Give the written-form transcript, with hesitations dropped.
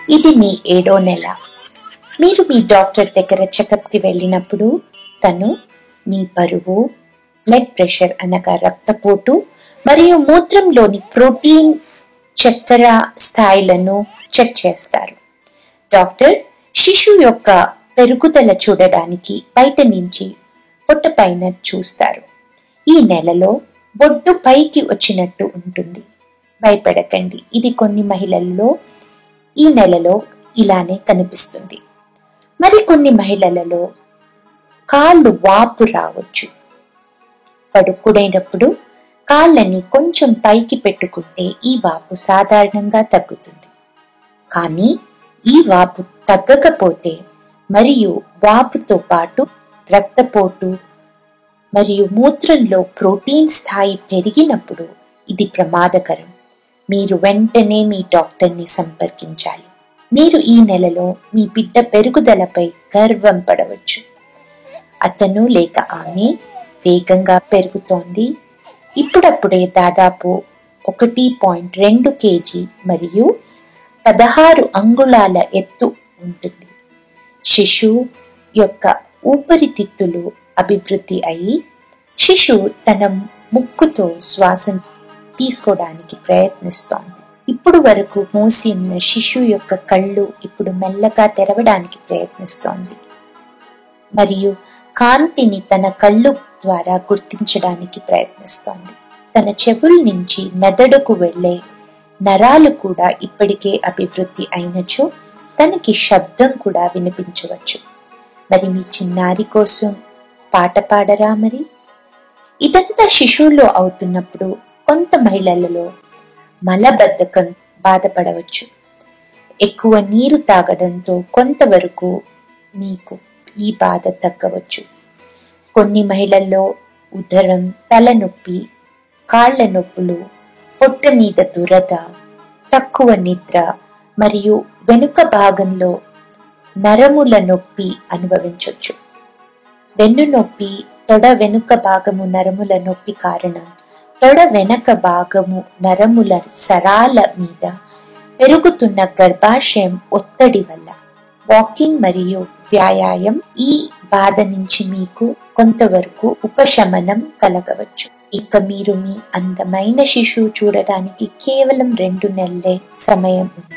ఇది మీ 7వ నెల. మీరు మీ డాక్టర్ దగ్గర చెకప్కి వెళ్ళినప్పుడు తను మీ బరువు, బ్లడ్ ప్రెషర్ అనగా రక్తపోటు మరియు మూత్రంలోని ప్రోటీన్, చక్కెర స్థాయిలను చెక్ చేస్తారు. డాక్టర్ శిశువు యొక్క పెరుగుదల చూడడానికి బయట నుంచి పొట్టపైన చూస్తారు. ఈ నెలలో బొడ్డు పైకి వచ్చినట్టు ఉంటుంది. భయపడకండి, ఇది కొన్ని మహిళల్లో ఈ నెలలో ఇలానే కనిపిస్తుంది. మరికొన్ని మహిళలలో కాళ్ళు వాపు రావచ్చు. పడుకునేటప్పుడు కాళ్ళని కొంచెం పైకి పెట్టుకుంటే ఈ వాపు సాధారణంగా తగ్గుతుంది. కానీ ఈ వాపు తగ్గకపోతే మరియు వాపుతో పాటు రక్తపోటు మరియు మూత్రంలో ప్రోటీన్ స్థాయి పెరిగినప్పుడు ఇది ప్రమాదకరం. మీరు వెంటనే మీ డాక్టర్ని సంపర్కించాలి. మీరు ఈ నెలలో మీ బిడ్డ పెరుగుదలపై గర్వం పడవచ్చు. అతను లేక ఆమె వేగంగా పెరుగుతోంది. ఇప్పుడప్పుడే దాదాపు 1.2 kg మరియు 16 అంగుళాల ఎత్తు ఉంటుంది. శిశువు యొక్క ఊపిరితిత్తులు అభివృద్ధి అయి శిశువు తన ముక్కుతో శ్వాస తీసుకోవడానికి ప్రయత్నిస్తోంది. ఇప్పుడు వరకు మూసి ఉన్న శిశువు యొక్క కళ్ళు ఇప్పుడు మెల్లగా తెరవడానికి ప్రయత్నిస్తోంది మరియు కాంతిని తన కళ్ళు ద్వారా గుర్తించడానికి ప్రయత్నిస్తోంది. తన చెవుల నుంచి మెదడుకు వెళ్లే నరాలు కూడా ఇప్పటికే అభివృద్ధి అయినచో తనకి శబ్దం కూడా వినిపించవచ్చు. మరి మీ చిన్నారి కోసం పాట పాడరా? మరి ఇదంతా శిశువులో అవుతున్నప్పుడు కొంత మహిళలలో మలబద్ధకం బాధపడవచ్చు. ఎక్కువ నీరు తాగడంతో కొంతవరకు మీకు ఈ బాధ తగ్గవచ్చు. కొన్ని మహిళల్లో ఉదరం, తలనొప్పి, కాళ్ల నొప్పులు, పొట్ట మీద దురద, తక్కువ నిద్ర మరియు వెనుక భాగంలో నరముల నొప్పి అనుభవించవచ్చు. వెన్ను నొప్పి, తొడ వెనుక భాగము నరముల నొప్పి కారణం తొడ వెనక భాగము నరముల సరాల మీద పెరుగుతున్న గర్భాశయం ఒత్తిడి వల్ల. వాకింగ్ మరియు వ్యాయామం ఈ బాధ నుంచి మీకు కొంతవరకు ఉపశమనం కలగవచ్చు. ఇక మీరు మీ అందమైన శిశువు చూడడానికి కేవలం 2 నెలలే సమయం ఉంది.